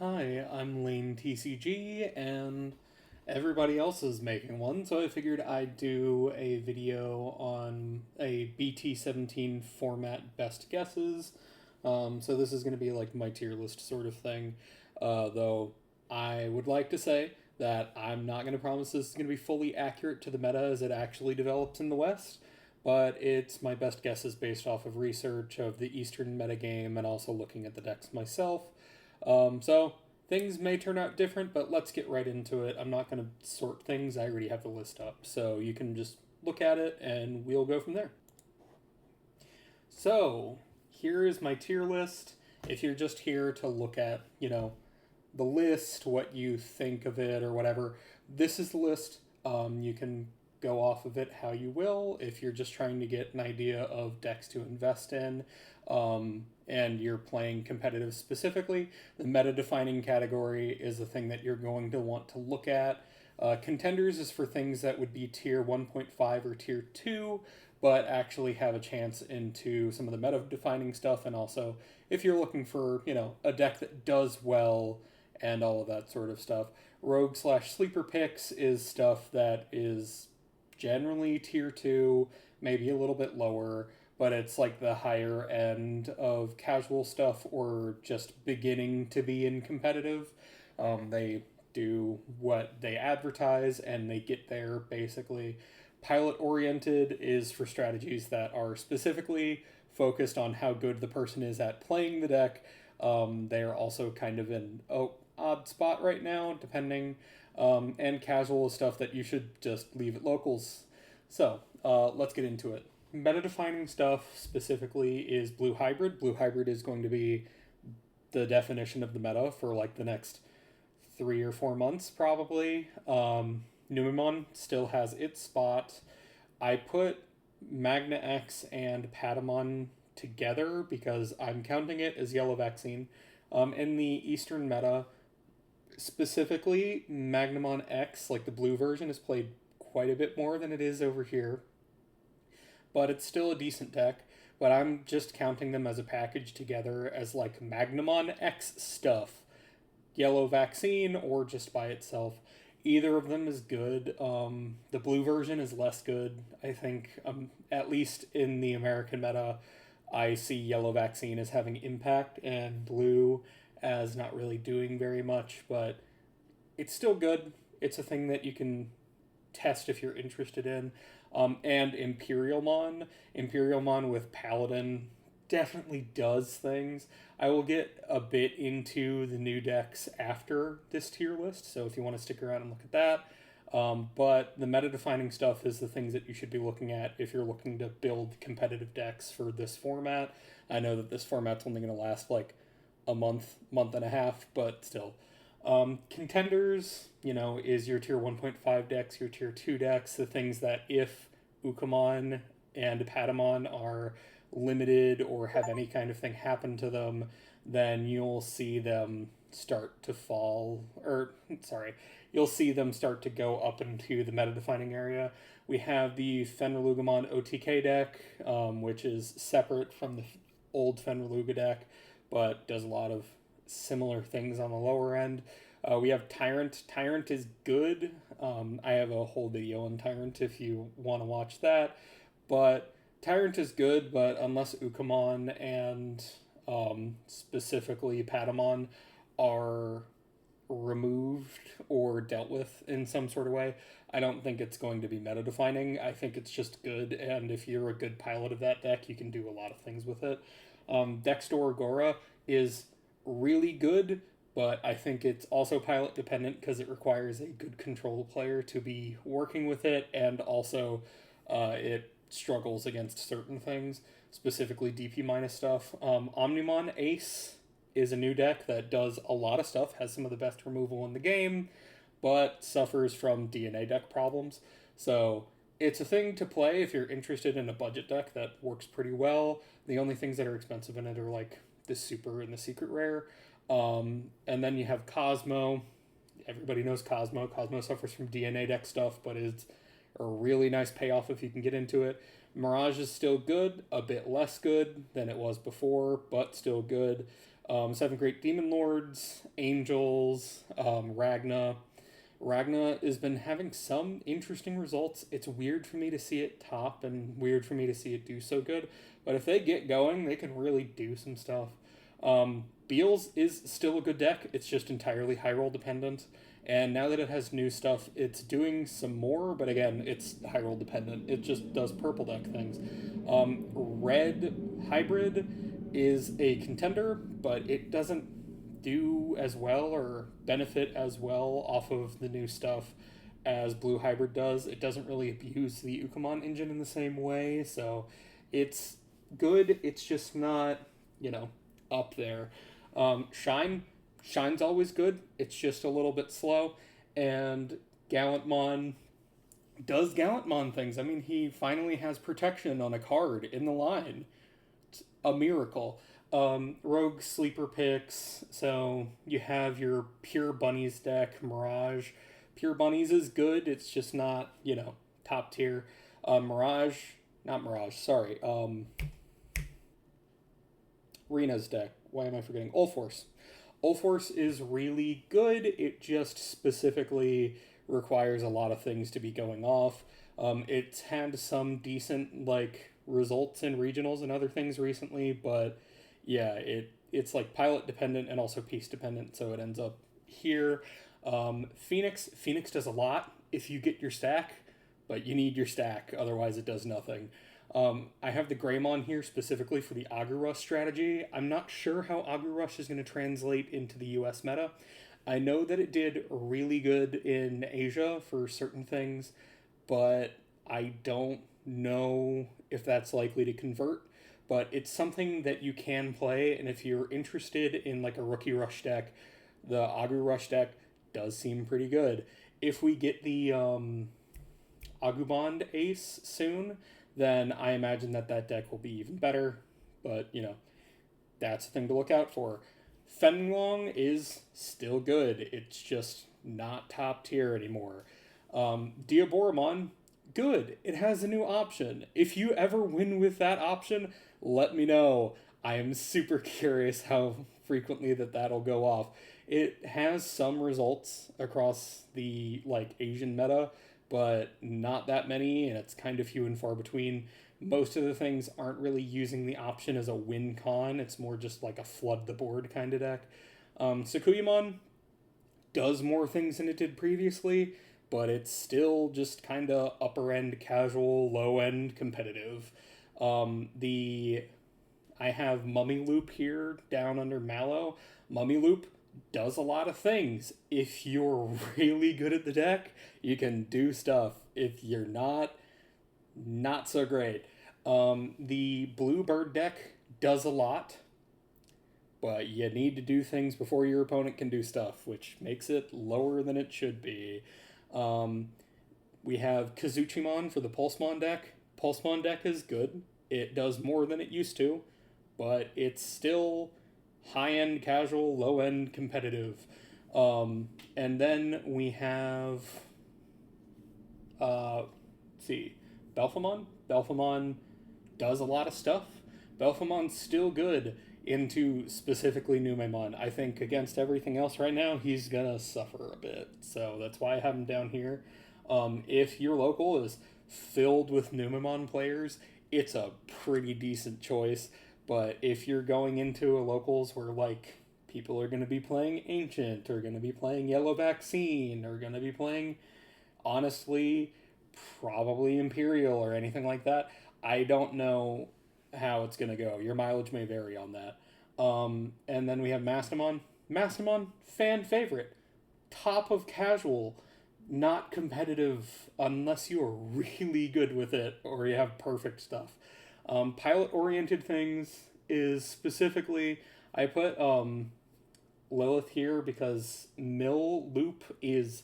Hi, I'm LainTCG, and everybody else is making one, so I figured I'd do a video on a BT17 format best guesses. So this is going to be like my tier list sort of thing, though I would like to say that I'm not going to promise this is going to be fully accurate to the meta as it actually develops in the West, but it's my best guesses based off of research of the Eastern metagame and also looking at the decks myself. So things may turn out different, but let's get right into it. I'm not going to sort things, I already have the list up. So you can just look at it and we'll go from there. So here is my tier list. If you're just here to look at, the list, what you think of it or whatever, this is the list. You can go off of it how you will. If you're just trying to get an idea of decks to invest in, and you're playing competitive specifically, the meta defining category is the thing that you're going to want to look at. Contenders is for things that would be tier 1.5 or tier 2, but actually have a chance into some of the meta defining stuff. And also, if you're looking for, a deck that does well and all of that sort of stuff, rogue slash sleeper picks is stuff that is generally tier 2, maybe a little bit lower, but it's like the higher end of casual stuff or just beginning to be in competitive. They do what they advertise and they get there basically. Pilot oriented is for strategies that are specifically focused on how good the person is at playing the deck. They are also kind of in odd spot right now, depending. And casual is stuff that you should just leave at locals. So let's get into it. Meta defining stuff specifically is blue hybrid. Blue hybrid is going to be the definition of the meta for like the next 3 or 4 months, probably. Numemon still has its spot. I put Magna X and Patamon together because I'm counting it as yellow vaccine. In the Eastern meta, specifically, Magnamon X, like the blue version, is played quite a bit more than it is over here, but it's still a decent deck. But I'm just counting them as a package together as like Magnamon X stuff, yellow vaccine, or just by itself. Either of them is good. The blue version is less good, I think. At least in the American meta, I see yellow vaccine as having impact and blue as not really doing very much, but it's still good. It's a thing that you can test if you're interested in. And Imperialmon with Paladin definitely does things. I will get a bit into the new decks after this tier list, so if you want to stick around and look at that. But the meta defining stuff is the things that you should be looking at if you're looking to build competitive decks for this format. I know that this format's only going to last like a month, month and a half, but still. Contenders, is your tier 1.5 decks, your tier 2 decks, the things that if Ukamon and Patamon are limited or have any kind of thing happen to them, then you'll see them start to fall, or sorry, you'll see them start to go up into the meta defining area. We have the Fenra OTK deck, which is separate from the old Fenra deck, but does a lot of similar things on the lower end. We have Tyrant. Tyrant is good. I have a whole video on Tyrant if you want to watch that. But Tyrant is good, but unless Ukamon and specifically Patamon are removed or dealt with in some sort of way, I don't think it's going to be meta defining. I think it's just good, and if you're a good pilot of that deck, you can do a lot of things with it. Dexororon is really good, but I think it's also pilot dependent because it requires a good control player to be working with it, and also it struggles against certain things, specifically DP minus stuff. Omnimon Ace is a new deck that does a lot of stuff, has some of the best removal in the game, but suffers from DNA deck problems. So it's a thing to play if you're interested in a budget deck that works pretty well. The only things that are expensive in it are like the super and the secret rare. And then you have Cosmo. Everybody knows Cosmo. Cosmo suffers from DNA deck stuff, but it's a really nice payoff if you can get into it. Mirage is still good, a bit less good than it was before, but still good. 7 Great Demon Lords, Angels, Ragna. Ragna has been having some interesting results. It's weird for me to see it top and weird for me to see it do so good. But if they get going, they can really do some stuff. Beals is still a good deck. It's just entirely high roll dependent. And now that it has new stuff, it's doing some more. But again, it's high roll dependent. It just does purple deck things. Red Hybrid is a contender, but it doesn't do as well or benefit as well off of the new stuff as Blue Hybrid does. It doesn't really abuse the Ukamon engine in the same way, so it's good. It's just not, up there. Shine's always good. It's just a little bit slow. And Gallantmon does Gallantmon things. I mean, he finally has protection on a card in the line. It's a miracle. Rogue sleeper picks. So you have your Pure Bunnies deck, Mirage. Pure Bunnies is good. It's just not, top tier. Rena's deck. Why am I forgetting? Ulforce. Ulforce is really good. It just specifically requires a lot of things to be going off. It's had some decent results in regionals and other things recently, but yeah, it's pilot dependent and also piece dependent, so it ends up here. Phoenix does a lot if you get your stack, but you need your stack, otherwise it does nothing. I have the Greymon here specifically for the Augur Rush strategy. I'm not sure how Augur Rush is going to translate into the US meta. I know that it did really good in Asia for certain things, but I don't know if that's likely to convert. But it's something that you can play, and if you're interested in a Rookie Rush deck, the Augur Rush deck does seem pretty good. If we get the Omnimon Ace soon, then I imagine that deck will be even better. But, that's a thing to look out for. Fenlong is still good. It's just not top tier anymore. Diaboromon, good. It has a new option. If you ever win with that option, let me know. I am super curious how frequently that'll go off. It has some results across the Asian meta, but not that many, and it's kind of few and far between. Most of the things aren't really using the option as a win con. It's more just a flood the board kind of deck. Sakuyamon does more things than it did previously, but it's still just kind of upper end casual, low end competitive. I have Mummy Loop here down under Mallow. Mummy Loop does a lot of things. If you're really good at the deck, you can do stuff. If you're not so great. The Bluebird deck does a lot, but you need to do things before your opponent can do stuff, which makes it lower than it should be. We have Kazuchimon for the Pulsemon deck. Pulsemon deck is good. It does more than it used to, but it's still high-end casual, low-end competitive. And then we have, Belphemon. Belphemon does a lot of stuff. Belphemon's still good into specifically Numemon. I think against everything else right now, he's gonna suffer a bit. So that's why I have him down here. If your local is filled with Numemon players, it's a pretty decent choice. But if you're going into a locals where people are going to be playing Ancient, or going to be playing Yellow Vaccine, or going to be playing, honestly, probably Imperial or anything like that, I don't know how it's going to go. Your mileage may vary on that. And then we have Mastamon. Mastamon, fan favorite. Top of casual. Not competitive unless you are really good with it or you have perfect stuff. Pilot-oriented things is specifically, I put Lilith here because Mill Loop is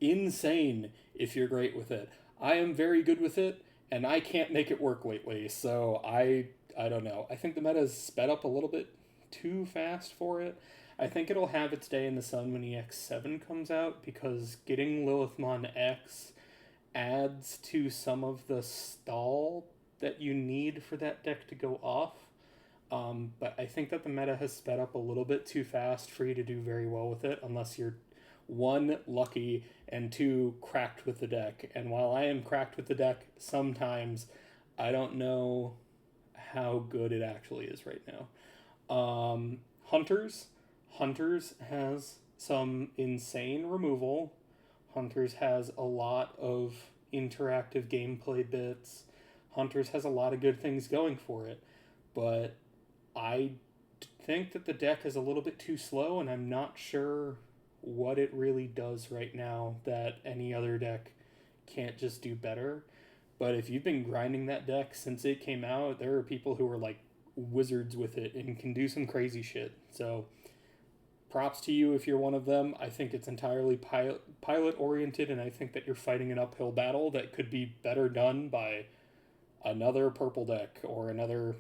insane if you're great with it. I am very good with it, and I can't make it work lately, so I don't know. I think the meta is sped up a little bit too fast for it. I think it'll have its day in the sun when EX7 comes out, because getting Lilithmon X adds to some of the stall that you need for that deck to go off. But I think that the meta has sped up a little bit too fast for you to do very well with it unless you're one, lucky, and two, cracked with the deck. And while I am cracked with the deck, sometimes I don't know how good it actually is right now. Hunters. Hunters has some insane removal. Hunters has a lot of interactive gameplay bits. Hunters has a lot of good things going for it. But I think that the deck is a little bit too slow, and I'm not sure what it really does right now that any other deck can't just do better. But if you've been grinding that deck since it came out, there are people who are like wizards with it and can do some crazy shit. So props to you if you're one of them. I think it's entirely pilot oriented, and I think that you're fighting an uphill battle that could be better done by another purple deck or another,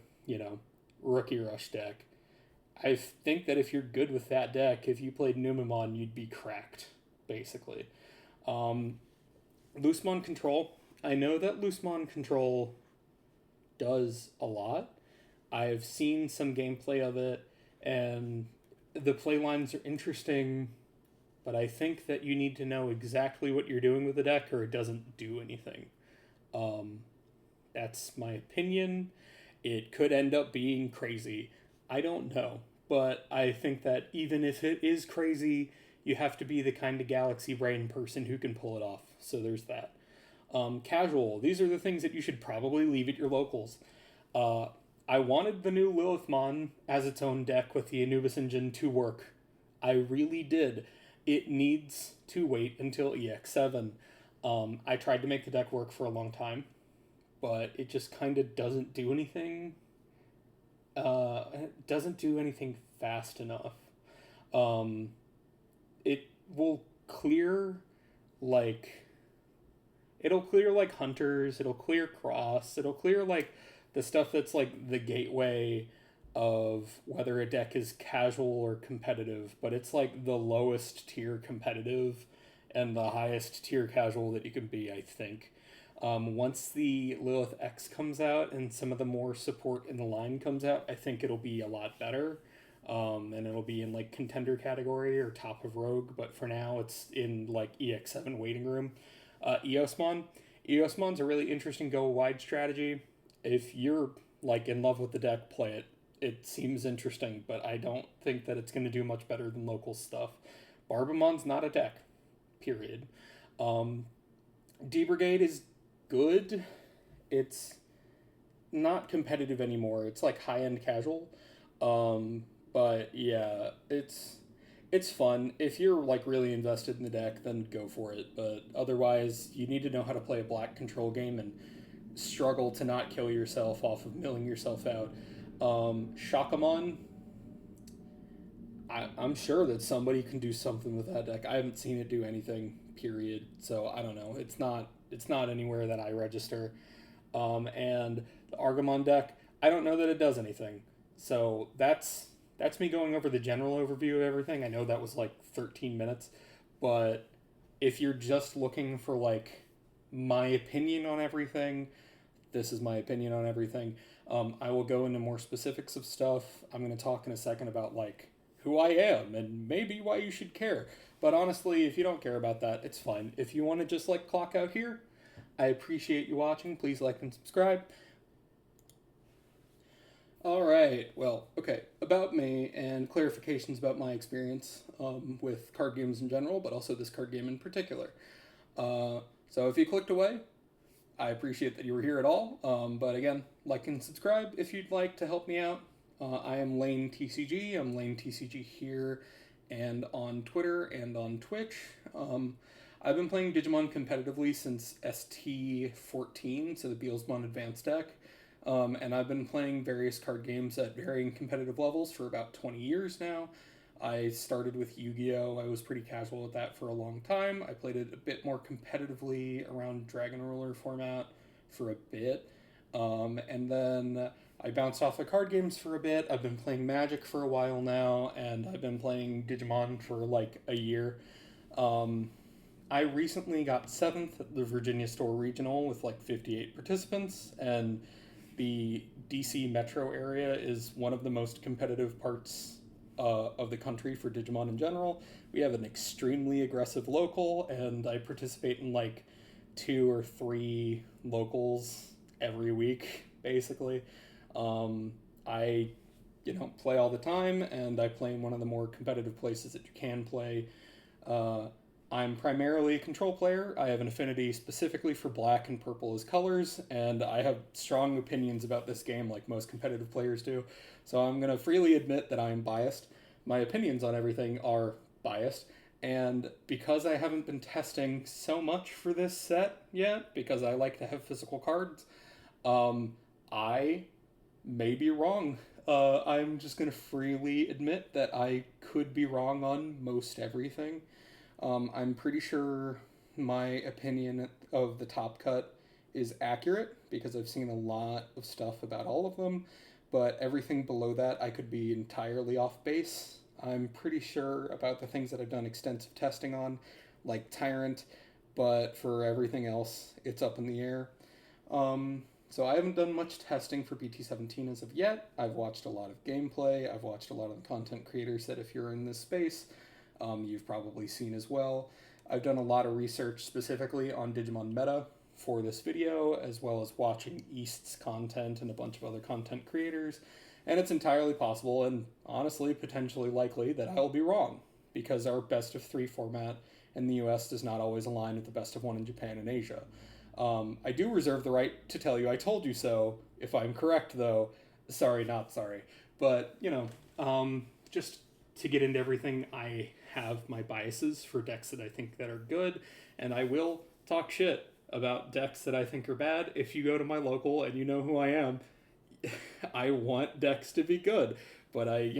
rookie rush deck. I think that if you're good with that deck, if you played Numanukan, you'd be cracked, basically. Loosemon Control. I know that Loosemon Control does a lot. I've seen some gameplay of it, and the play lines are interesting, but I think that you need to know exactly what you're doing with the deck or it doesn't do anything. That's my opinion. It could end up being crazy. I don't know. But I think that even if it is crazy, you have to be the kind of galaxy brain person who can pull it off. So there's that. Casual. These are the things that you should probably leave at your locals. I wanted the new Lilithmon as its own deck with the Anubis engine to work. I really did. It needs to wait until EX7. I tried to make the deck work for a long time, but it just kind of doesn't do anything. It doesn't do anything fast enough. It will clear it'll clear like Hunters, it'll clear Cross, it'll clear like the stuff that's like the gateway of whether a deck is casual or competitive, but it's like the lowest tier competitive and the highest tier casual that you can be, I think. Once the Lilith X comes out and some of the more support in the line comes out, I think it'll be a lot better. And it'll be in like contender category or top of rogue, but for now it's in like EX7 waiting room. Eosmon. Eosmon's a really interesting go wide strategy. If you're like in love with the deck, play it. It seems interesting, but I don't think that it's going to do much better than local stuff. Barbamon's not a deck, period. D-Brigade is good. It's not competitive anymore. It's like high-end casual. But yeah, it's fun. If you're like really invested in the deck, then go for it. But otherwise, you need to know how to play a black control game and struggle to not kill yourself off of milling yourself out. Shakamon, I'm sure that somebody can do something with that deck. I haven't seen it do anything, period. So I don't know. It's not anywhere that I register. And the Argamon deck, I don't know that it does anything. So that's me going over the general overview of everything. I know that was like 13 minutes, but if you're just looking for like my opinion on everything, this is my opinion on everything. I will go into more specifics of stuff. I'm going to talk in a second about like who I am and maybe why you should care. But honestly, if you don't care about that, it's fine. If you want to just like clock out here, I appreciate you watching. Please like and subscribe. Alright, well, okay, about me and clarifications about my experience with card games in general, but also this card game in particular. So if you clicked away, I appreciate that you were here at all, but again, like and subscribe if you'd like to help me out. I am LainTCG. I'm LainTCG here and on Twitter and on Twitch. I've been playing Digimon competitively since ST14, so the Beelsmon Advanced deck. And I've been playing various card games at varying competitive levels for about 20 years now. I started with Yu-Gi-Oh! I was pretty casual with that for a long time. I played it a bit more competitively around Dragon Ruler format for a bit. And then I bounced off of card games for a bit. I've been playing Magic for a while now, and I've been playing Digimon for like a year. I recently got 7th at the Virginia Store Regional with like 58 participants, and the DC metro area is one of the most competitive parts of the country for Digimon in general. We have an extremely aggressive local, and I participate in like 2 or 3 locals every week, basically. I, play all the time, and I play in one of the more competitive places that you can play. I'm primarily a control player. I have an affinity specifically for black and purple as colors, and I have strong opinions about this game like most competitive players do. So I'm going to freely admit that I'm biased. My opinions on everything are biased, and because I haven't been testing so much for this set yet, because I like to have physical cards, I may be wrong. I'm just going to freely admit that I could be wrong on most everything. I'm pretty sure my opinion of the top cut is accurate because I've seen a lot of stuff about all of them, but everything below that I could be entirely off base. I'm pretty sure about the things that I've done extensive testing on, like Tyrant, but for everything else, it's up in the air. So I haven't done much testing for BT17 as of yet. I've watched a lot of gameplay. I've watched a lot of the content creators that if you're in this space, you've probably seen as well. I've done a lot of research specifically on Digimon meta for this video, as well as watching East's content and a bunch of other content creators, and it's entirely possible, and honestly potentially likely, that I'll be wrong, because our best of 3 format in the US does not always align with the best of 1 in Japan and Asia. I do reserve the right to tell you I told you so if I'm correct, though. Sorry, not sorry. But, just to get into everything, I have my biases for decks that I think that are good, and I will talk shit about decks that I think are bad. If you go to my local and you know who I am, I want decks to be good, but I,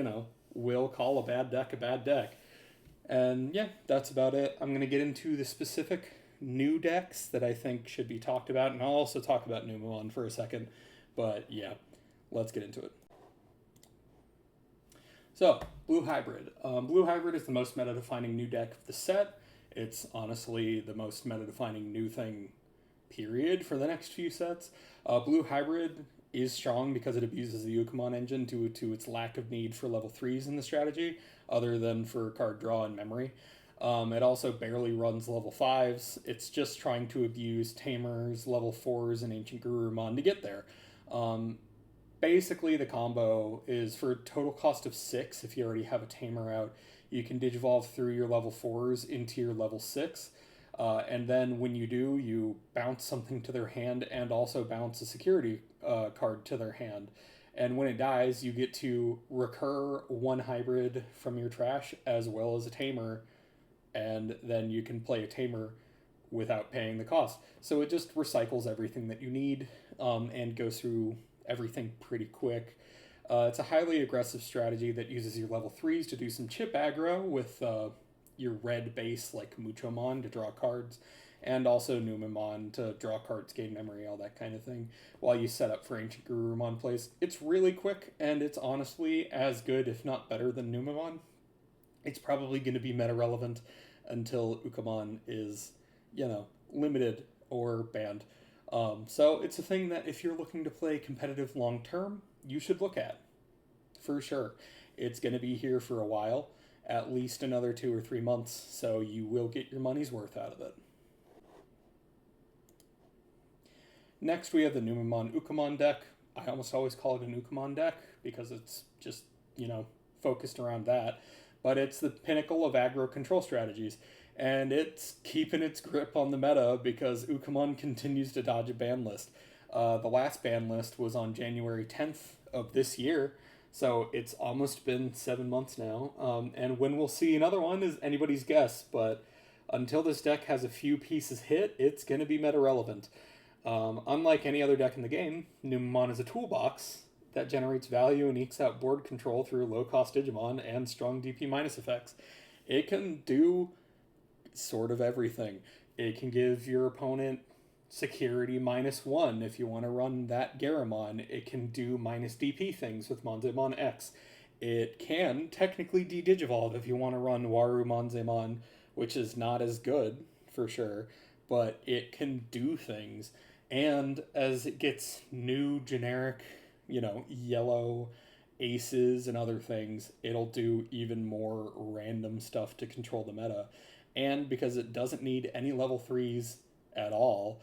will call a bad deck. And yeah, that's about it. I'm going to get into the specific new decks that I think should be talked about, and I'll also talk about Numanukan for a second, but yeah, let's get into it. So, Blue Hybrid. Blue Hybrid is the most meta-defining new deck of the set. It's honestly the most meta-defining new thing, period, for the next few sets. Blue Hybrid is strong because it abuses the Ukamon engine due to its lack of need for level 3s in the strategy, other than for card draw and memory. It also barely runs level 5s. It's just trying to abuse Tamers, level 4s, and Ancient Garurumon to get there. Basically, the combo is for a total cost of 6. If you already have a Tamer out, you can Digivolve through your level 4s into your level 6. And then when you do, you bounce something to their hand and also bounce a security card to their hand. And when it dies, you get to recur 1 hybrid from your trash as well as a Tamer. And then you can play a Tamer without paying the cost. So it just recycles everything that you need and goes through everything pretty quick. It's a highly aggressive strategy that uses your level 3s to do some chip aggro with your red base like Muchomon to draw cards, and also Numamon to draw cards, gain memory, all that kind of thing, while you set up for Ancient Garurumon plays. It's really quick, and it's honestly as good, if not better, than Numamon. It's probably going to be meta-relevant until Ukamon is, limited or banned. So it's a thing that if you're looking to play competitive long-term, you should look at, for sure. It's going to be here for a while, at least another 2 or 3 months, so you will get your money's worth out of it. Next, we have the Numamon Ukamon deck. I almost always call it an Ukamon deck because it's just, focused around that. But it's the pinnacle of aggro control strategies, and it's keeping its grip on the meta because Ukamon continues to dodge a ban list. The last ban list was on January 10th of this year, so it's almost been 7 months now, and when we'll see another one is anybody's guess, but until this deck has a few pieces hit, it's going to be meta-relevant. Unlike any other deck in the game, Numamon is a toolbox that generates value and ekes out board control through low-cost Digimon and strong DP- effects. It can do sort of everything. It can give your opponent security -1 if you want to run that Garurumon. It can do minus DP things with Monzemon X. It can technically de-Digivolve if you want to run Waru Monzemon, which is not as good, for sure, but it can do things. And as it gets new generic, yellow aces and other things, it'll do even more random stuff to control the meta. And because it doesn't need any level 3s at all,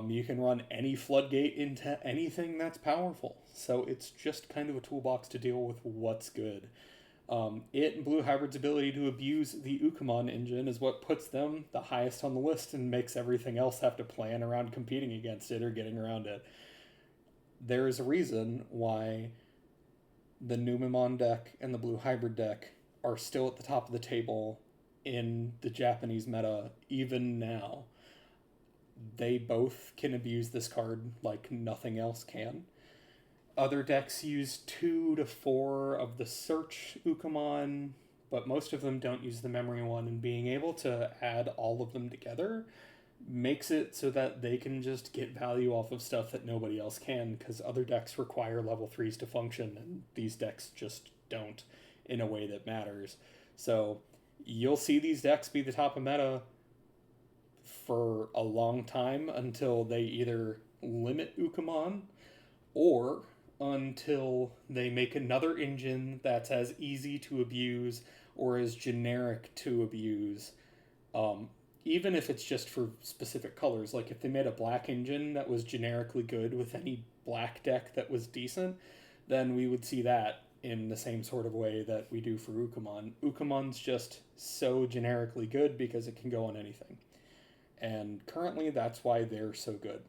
you can run any floodgate into anything that's powerful. So it's just kind of a toolbox to deal with what's good. It and Blue Hybrid's ability to abuse the Ukamon engine is what puts them the highest on the list and makes everything else have to plan around competing against it or getting around it. There is a reason why the Numanukan deck and the Blue Hybrid deck are still at the top of the table in the Japanese meta, even now. They both can abuse this card like nothing else can. Other decks use 2 to 4 of the search Ukamon, but most of them don't use the memory one, and being able to add all of them together makes it so that they can just get value off of stuff that nobody else can, because other decks require level 3s to function, and these decks just don't in a way that matters. So you'll see these decks be the top of meta for a long time until they either limit Ukamon or until they make another engine that's as easy to abuse or as generic to abuse, even if it's just for specific colors. Like if they made a black engine that was generically good with any black deck that was decent, then we would see that in the same sort of way that we do for Ukamon. Ukamon's just so generically good because it can go on anything. And currently that's why they're so good.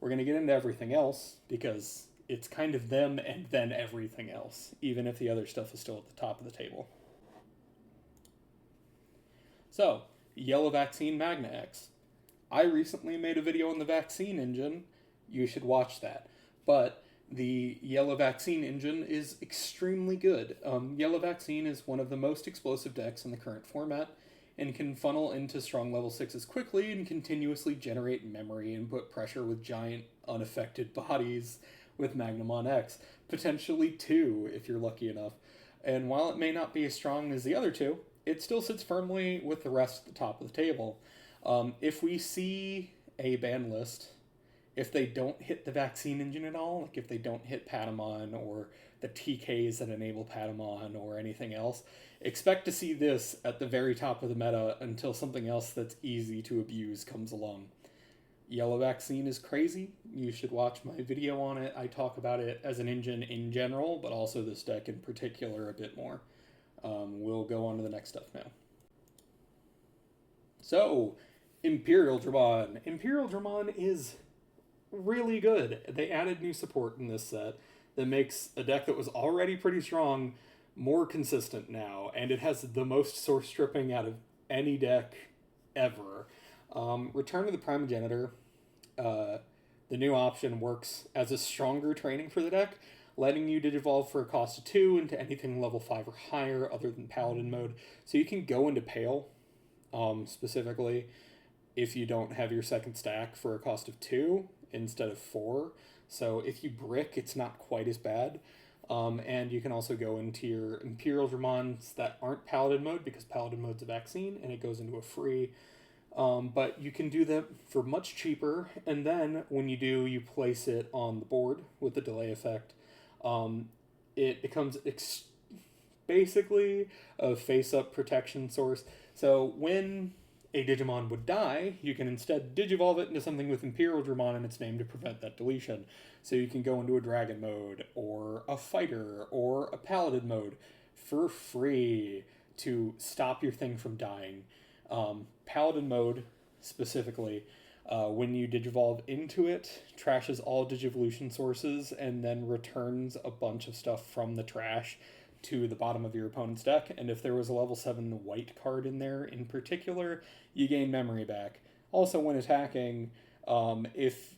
We're going to get into everything else because it's kind of them and then everything else, even if the other stuff is still at the top of the table. So, Yellow Vaccine Magna X. I recently made a video on the Vaccine engine. You should watch that. But the Yellow Vaccine engine is extremely good. Yellow Vaccine is one of the most explosive decks in the current format and can funnel into strong level 6s quickly and continuously generate memory and put pressure with giant unaffected bodies with Omnimon X, potentially 2 if you're lucky enough. And while it may not be as strong as the other 2, it still sits firmly with the rest at the top of the table. If we see a ban list, if they don't hit the Vaccine engine at all, like if they don't hit Patamon or the TKs that enable Patamon or anything else, expect to see this at the very top of the meta until something else that's easy to abuse comes along. Yellow Vaccine is crazy. You should watch my video on it. I talk about it as an engine in general, but also this deck in particular a bit more. We'll go on to the next stuff now. So, Imperial Dramon. Imperial Dramon is really good. They added new support in this set that makes a deck that was already pretty strong more consistent now, and it has the most source stripping out of any deck ever. Return of the Primogenitor, the new option, works as a stronger training for the deck, letting you digivolve for a cost of 2 into anything level 5 or higher other than Paladin mode. So you can go into Pale, specifically, if you don't have your second stack for a cost of 2 instead of 4. So if you brick, it's not quite as bad. And you can also go into your Imperial Dramons that aren't Paladin mode, because Paladin mode's a vaccine, and it goes into a free. But you can do that for much cheaper, and then when you do, you place it on the board with the delay effect. It becomes basically a face-up protection source. So when a Digimon would die, you can instead digivolve it into something with Imperial Dramon in its name to prevent that deletion. So you can go into a Dragon mode, or a Fighter, or a Paladin mode for free to stop your thing from dying. Paladin mode, specifically, when you digivolve into it, trashes all Digivolution sources and then returns a bunch of stuff from the trash to the bottom of your opponent's deck. And if there was a level 7 white card in there in particular, you gain memory back. Also, when attacking, if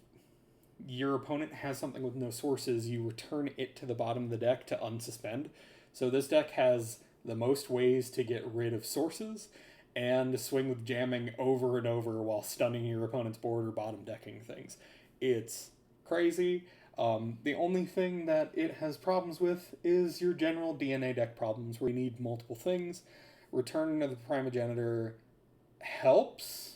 your opponent has something with no sources, you return it to the bottom of the deck to unsuspend. So this deck has the most ways to get rid of sources and swing with jamming over and over while stunning your opponent's board or bottom decking things. It's crazy. The only thing that it has problems with is your general DNA deck problems, where you need multiple things. Return of the Primogenitor helps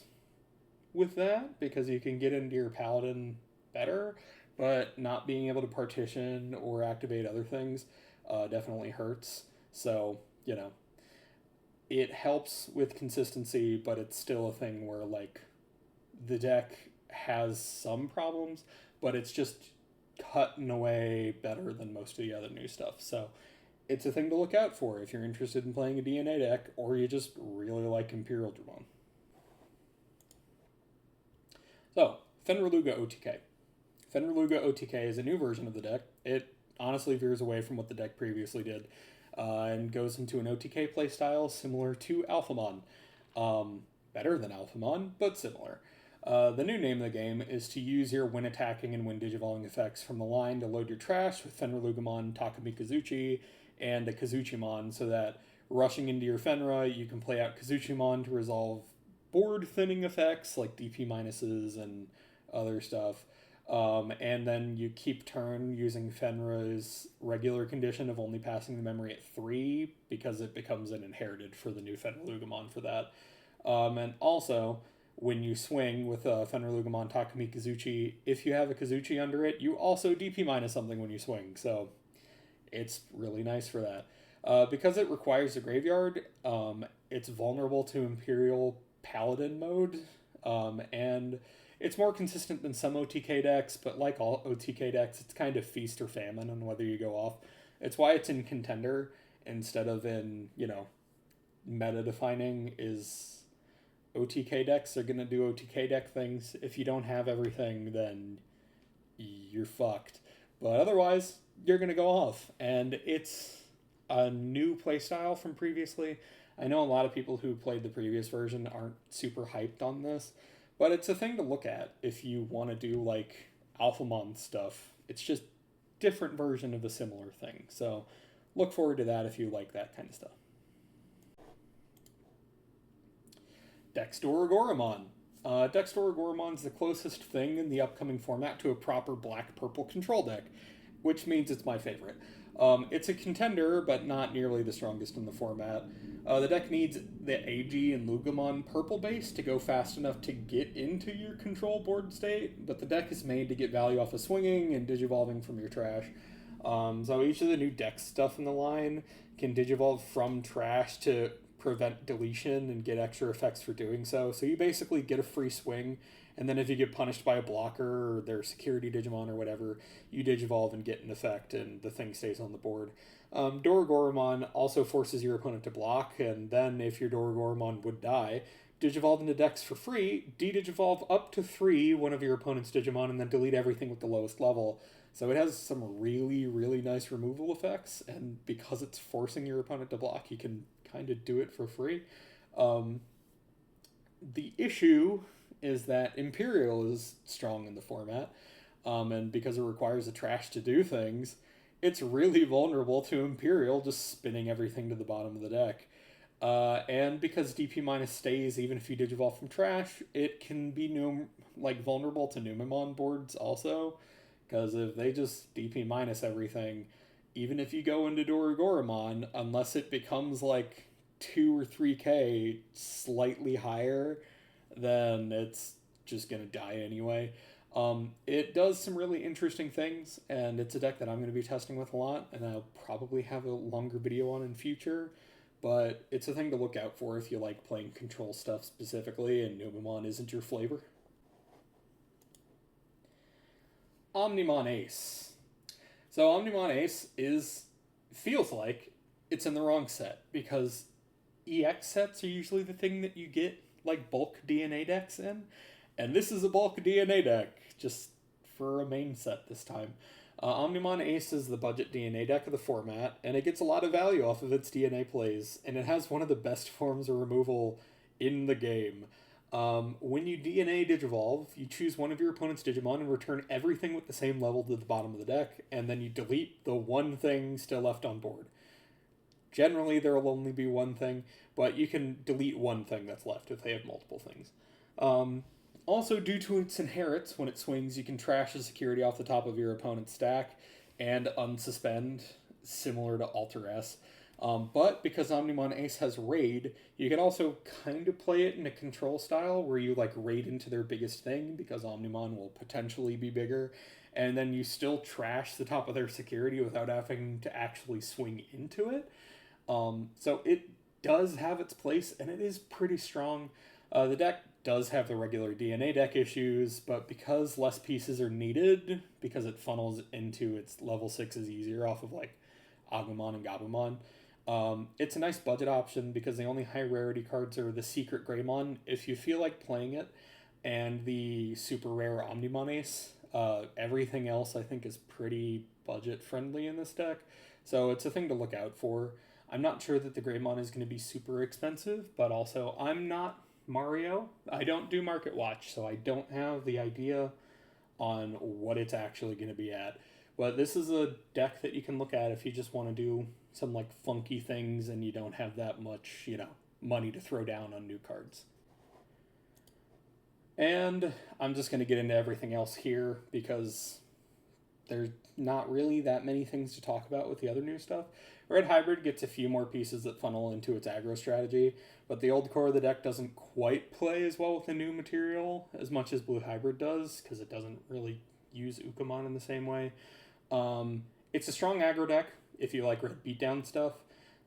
with that, because you can get into your Paladin better, but not being able to partition or activate other things definitely hurts. So, it helps with consistency, but it's still a thing where, like, the deck has some problems, but it's just cutting away better than most of the other new stuff. So it's a thing to look out for if you're interested in playing a DNA deck or you just really like Imperial Dramon. So, Fenra OTK. Fenra OTK is a new version of the deck. It honestly veers away from what the deck previously did and goes into an OTK playstyle similar to Alphamon. Better than Alphamon, but similar. The new name of the game is to use your when attacking and when digivolving effects from the line to load your trash with Fenra Takumi Kazuchi, and a Kazuchimon, so that rushing into your Fenra, you can play out Kazuchimon to resolve board thinning effects like DP minuses and other stuff. And then you keep turn using Fenra's regular condition of only passing the memory at 3 because it becomes an inherited for the new Fenra for that. And also, when you swing with Fenra Takumi Kazuchi, if you have a Kazuchi under it, you also DP minus something when you swing. So it's really nice for that. Because it requires a graveyard, it's vulnerable to Imperial Paladin mode, and it's more consistent than some OTK decks, but like all OTK decks, it's kind of feast or famine on whether you go off. It's why it's in Contender instead of in, meta-defining. Is OTK decks are going to do OTK deck things. If you don't have everything, then you're fucked. But otherwise, you're going to go off. And it's a new playstyle from previously. I know a lot of people who played the previous version aren't super hyped on this, but it's a thing to look at if you want to do, like, Alphamon stuff. It's just different version of a similar thing. So look forward to that if you like that kind of stuff. Dexororon. Dexororon's the closest thing in the upcoming format to a proper black-purple control deck, which means it's my favorite. It's a contender, but not nearly the strongest in the format. The deck needs the AG and Lugamon purple base to go fast enough to get into your control board state, but the deck is made to get value off of swinging and digivolving from your trash. So each of the new deck stuff in the line can digivolve from trash to prevent deletion and get extra effects for doing so. So you basically get a free swing, and then if you get punished by a blocker or their security Digimon or whatever, you digivolve and get an effect, and the thing stays on the board. Dorogoromon also forces your opponent to block, and then if your Dorogoromon would die, digivolve into decks for free, de-digivolve up to 3 one of your opponent's Digimon, and then delete everything with the lowest level. So it has some really, really nice removal effects, and because it's forcing your opponent to block, you can kind of do it for free. The issue is that Imperial is strong in the format, and because it requires a trash to do things, it's really vulnerable to Imperial just spinning everything to the bottom of the deck. And because DP minus stays even if you digivolve from trash, it can be vulnerable to Numanukan boards also, because if they just DP minus everything, even if you go into Dorogoromon, unless it becomes like 2 or 3k slightly higher, then it's just going to die anyway. It does some really interesting things, and it's a deck that I'm going to be testing with a lot, and I'll probably have a longer video on in future, but it's a thing to look out for if you like playing control stuff specifically, and Numanukan isn't your flavor. Omnimon Ace. So Omnimon Ace feels like it's in the wrong set, because EX sets are usually the thing that you get like bulk DNA decks in, and this is a bulk DNA deck, just for a main set this time. Omnimon Ace is the budget DNA deck of the format, and it gets a lot of value off of its DNA plays, and it has one of the best forms of removal in the game. When you DNA Digivolve, you choose one of your opponent's Digimon and return everything with the same level to the bottom of the deck, and then you delete the one thing still left on board. Generally, there will only be one thing, but you can delete one thing that's left if they have multiple things. Also, due to its inherits, when it swings, you can trash a security off the top of your opponent's stack and unsuspend, similar to Alter S. But because Omnimon Ace has Raid, you can also kind of play it in a control style where you like raid into their biggest thing because Omnimon will potentially be bigger, and then you still trash the top of their security without having to actually swing into it. So it does have its place, and it is pretty strong. The deck does have the regular DNA deck issues, but because less pieces are needed, because it funnels into its level 6s easier off of like Agumon and Gabumon, it's a nice budget option because the only high rarity cards are the Secret Greymon, if you feel like playing it, and the super rare Omnimon Ace. Everything else I think is pretty budget friendly in this deck, so it's a thing to look out for. I'm not sure that the Greymon is going to be super expensive, but also I'm not Mario. I don't do market watch, so I don't have the idea on what it's actually going to be at. But this is a deck that you can look at if you just want to do some like funky things and you don't have that much, money to throw down on new cards. And I'm just going to get into everything else here because there's not really that many things to talk about with the other new stuff. Red Hybrid gets a few more pieces that funnel into its aggro strategy, but the old core of the deck doesn't quite play as well with the new material as much as Blue Hybrid does, because it doesn't really use Ukamon in the same way. It's a strong aggro deck if you like red beatdown stuff.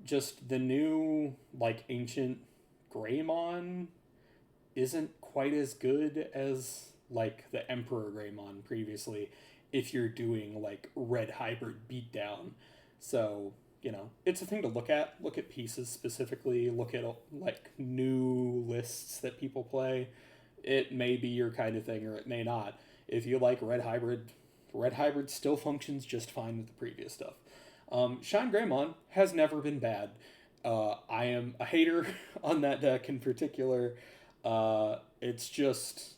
Just the new, like, ancient Greymon isn't quite as good as, like, the Emperor Greymon previously if you're doing, like, red hybrid beatdown. So, it's a thing to look at. Look at pieces specifically. Look at, like, new lists that people play. It may be your kind of thing or it may not. If you like red hybrid still functions just fine with the previous stuff. Shine Greymon has never been bad. I am a hater on that deck in particular. It's just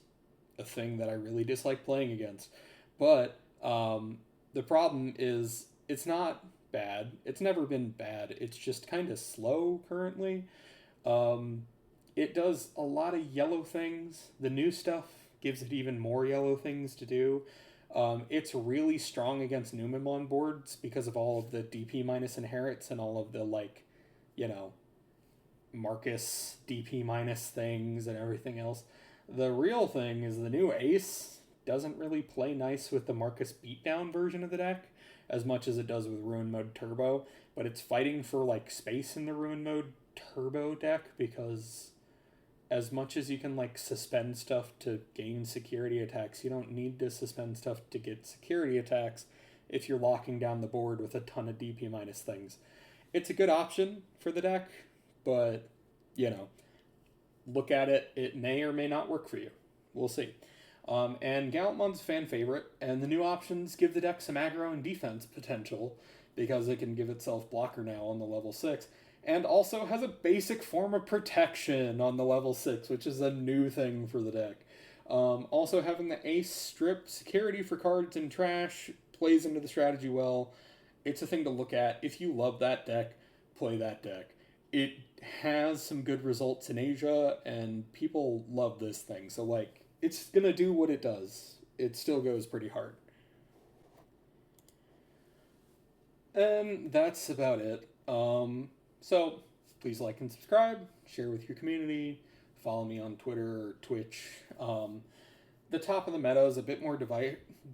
a thing that I really dislike playing against. But the problem is it's not bad. It's never been bad. It's just kind of slow currently. It does a lot of yellow things. The new stuff gives it even more yellow things to do. It's really strong against Numanukan boards because of all of the DP minus inherits and all of the, like, Marcus DP minus things and everything else. The real thing is the new Ace doesn't really play nice with the Marcus beatdown version of the deck as much as it does with Ruin Mode Turbo, but it's fighting for, like, space in the Ruin Mode Turbo deck because as much as you can, like, suspend stuff to gain security attacks, you don't need to suspend stuff to get security attacks if you're locking down the board with a ton of DP minus things. It's a good option for the deck, but, look at it. It may or may not work for you. We'll see. And Gallantmon's fan favorite, and the new options give the deck some aggro and defense potential because it can give itself blocker now on the level 6, and also has a basic form of protection on the level 6, which is a new thing for the deck. Also, having the Ace strip security for cards in trash plays into the strategy well. It's a thing to look at. If you love that deck, play that deck. It has some good results in Asia, and people love this thing. So, like, it's going to do what it does. It still goes pretty hard. And that's about it. So, please like and subscribe, share with your community, follow me on Twitter or Twitch. The top of the meta is a bit more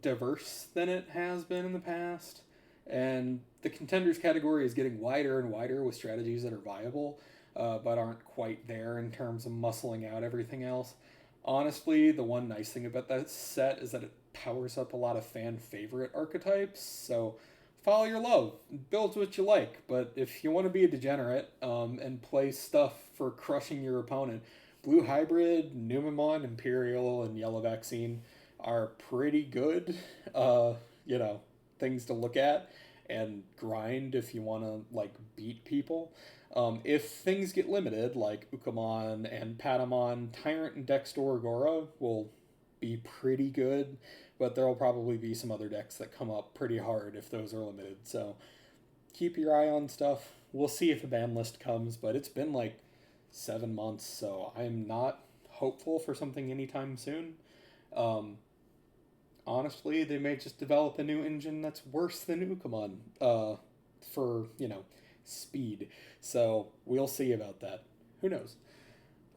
diverse than it has been in the past, and the Contenders category is getting wider and wider with strategies that are viable, but aren't quite there in terms of muscling out everything else. Honestly, the one nice thing about that set is that it powers up a lot of fan favorite archetypes, so follow your love, build what you like, but if you want to be a degenerate and play stuff for crushing your opponent, Blue Hybrid, Numanukan, Imperial, and Yellow Vaccine are pretty good, things to look at and grind if you want to, like, beat people. If things get limited, like Ukamon and Patamon, Tyrant and Dexororon will be pretty good, but there will probably be some other decks that come up pretty hard if those are limited. So keep your eye on stuff. We'll see if a ban list comes, but it's been like 7 months, so I'm not hopeful for something anytime soon. Honestly, they may just develop a new engine that's worse than Ukamon for, speed. So we'll see about that. Who knows?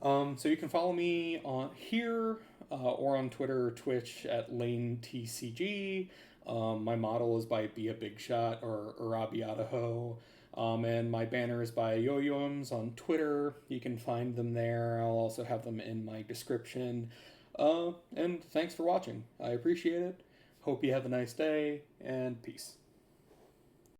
So you can follow me on here or on Twitter or Twitch at LainTCG. My model is by Be a Big Shot or Arabiataho. And my banner is by Yo-Yoms on Twitter. You can find them there. I'll also have them in my description. And thanks for watching. I appreciate it. Hope you have a nice day, and peace.